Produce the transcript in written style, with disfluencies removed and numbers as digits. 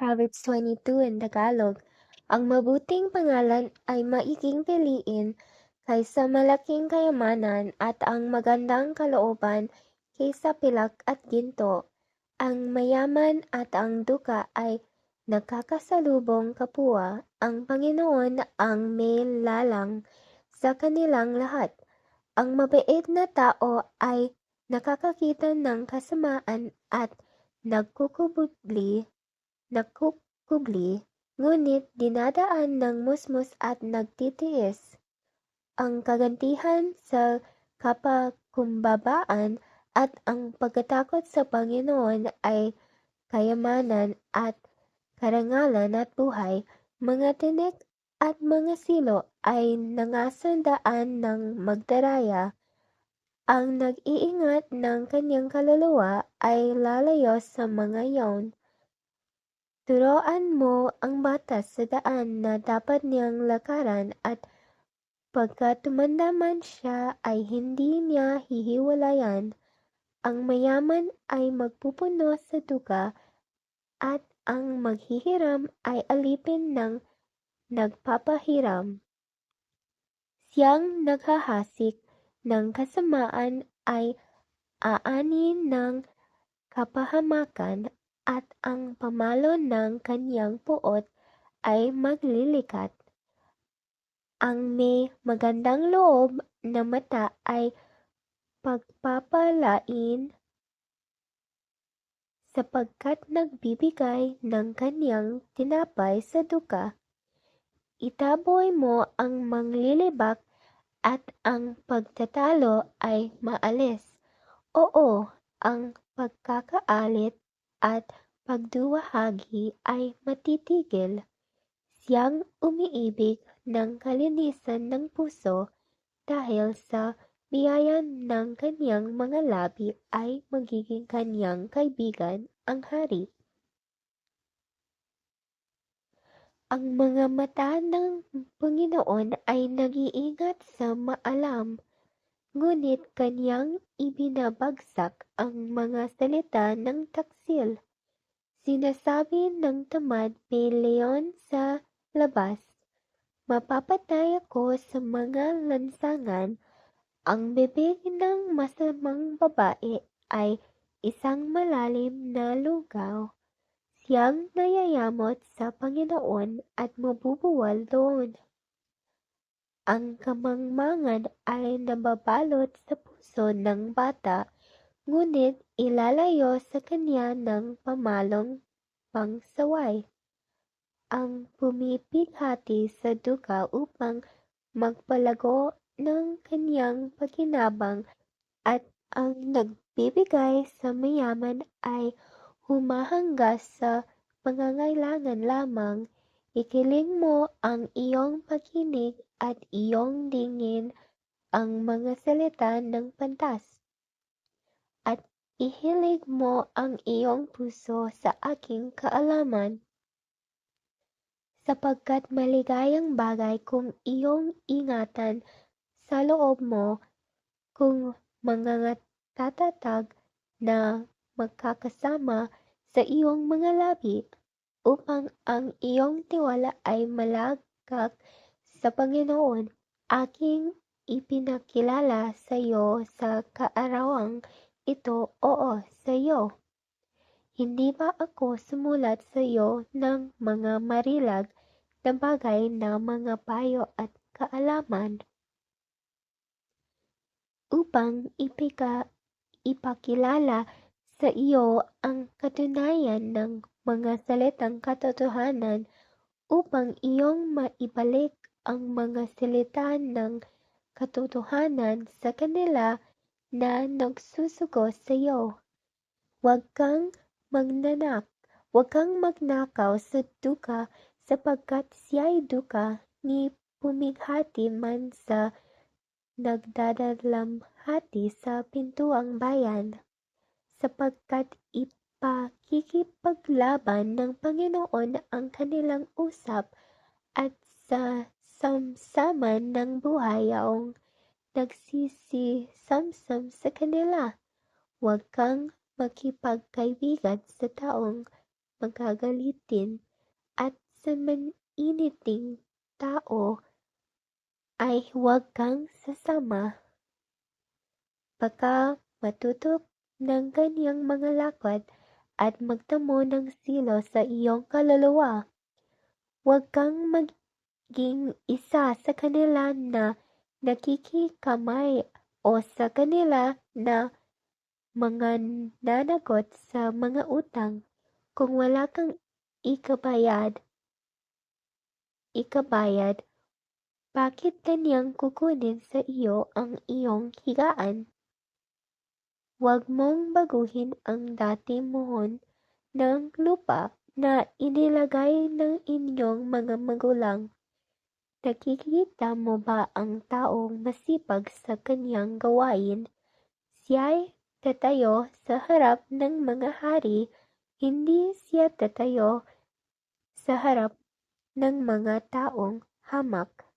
Proverbs 22 in Tagalog. Ang mabuting pangalan ay maiging piliin kaysa malaking kayamanan at ang magandang kalooban kaysa pilak at ginto. Ang mayaman at ang duka ay nagkakasalubong kapwa. Ang Panginoon ang may lalang sa kanilang lahat. Ang mabait na tao ay nakakakita ng kasamaan at nagkukubli, ngunit dinadaan ng musmus at nagtitiis. Ang kagantihan sa kapakumbabaan at ang pagkatakot sa Panginoon ay kayamanan at karangalan at buhay. Mga tinik at mga silo ay nangasandaan ng magdaraya. Ang nag-iingat ng kanyang kaluluwa ay lalayo sa mga iyon. Turuan mo ang bata sa daan na dapat niyang lakaran at pagka tumanda man siya ay hindi niya hihiwalayan. Ang mayaman ay magpupuno sa duga at ang maghihiram ay alipin ng nagpapahiram. Siyang naghahasik ng kasamaan ay aani ng kapahamakan at ang pamalo ng kanyang puot ay maglilikat. Ang may magandang loob na mata ay pagpapalain sapagkat nagbibigay ng kanyang tinapay sa duka. Itaboy mo ang manglilibak at ang pagtatalo ay maalis. Oo, ang pagkakaalit at pagduwahagi ay matitigil. Siyang umiibig ng kalinisan ng puso dahil sa biyaya ng kanyang mga labi ay magiging kanyang kaibigan ang hari. Ang mga mata ng Panginoon ay nag-iingat sa maalam, ngunit kanyang ibinabagsak ang mga salita ng taksil. Sinasabi ng tamad may leon sa labas, mapapatay ako sa mga lansangan. Ang bibig ng masamang babae ay isang malalim na lugaw. Siyang nayayamot sa Panginoon at mabubuwal doon. Ang kamangmangan ay nababalot sa puso ng bata, ngunit ilalayo sa kanya ng pamalong pangsaway. Ang pumipighati sa duga upang magpalago ng kanyang pakinabang at ang nagbibigay sa mayaman ay humahanga sa pangangailangan lamang. Ikiling mo ang iyong pakinig at iyong dingin ang mga salita ng pantas. At ihilig mo ang iyong puso sa aking kaalaman. Sapagkat maligayang bagay kung iyong ingatan sa loob mo, kung mga tatatag na magkakasama sa iyong mga labi, upang ang iyong tiwala ay malagak sa Panginoon. Aking ipinakilala sa iyo sa kaarawang ito, oo, sa iyo. Hindi ba ako sumulat sa iyo ng mga marilag na bagay na mga payo at kaalaman upang ipakilala sa iyo ang katunayan ng mga salitang katotohanan upang iyong maibalik ang mga salita ng katotohanan sa kanila na nagsusugo sa iyo. Huwag kang magnakaw sa duka sapagkat siya'y duka ni pumighati man sa nagdadalamhati sa pintuang bayan, sapagkat ipakikipaglaban ng Panginoon ang kanilang usap at sa samsaman ng buhay yaong nagsisisamsam sa kanila. Huwag kang makipagkaibigan sa taong magagalitin at sa mainiting tao ay huwag kang sasama. Baka matuto ng kanyang mga lakad at magtamo ng silos sa iyong kaluluwa. Huwag kang maging isa sa kanila na nakikikamay o sa kanila na mga nanagot sa mga utang. Kung wala kang ikabayad, bakit kanyang kukunin sa iyo ang iyong higaan? Huwag mong baguhin ang dati mohon ng lupa na inilagay ng inyong mga magulang. Nakikita mo ba ang taong masipag sa kanyang gawain? Siya'y tatayo sa harap ng mga hari, hindi siya tatayo sa harap ng mga taong hamak.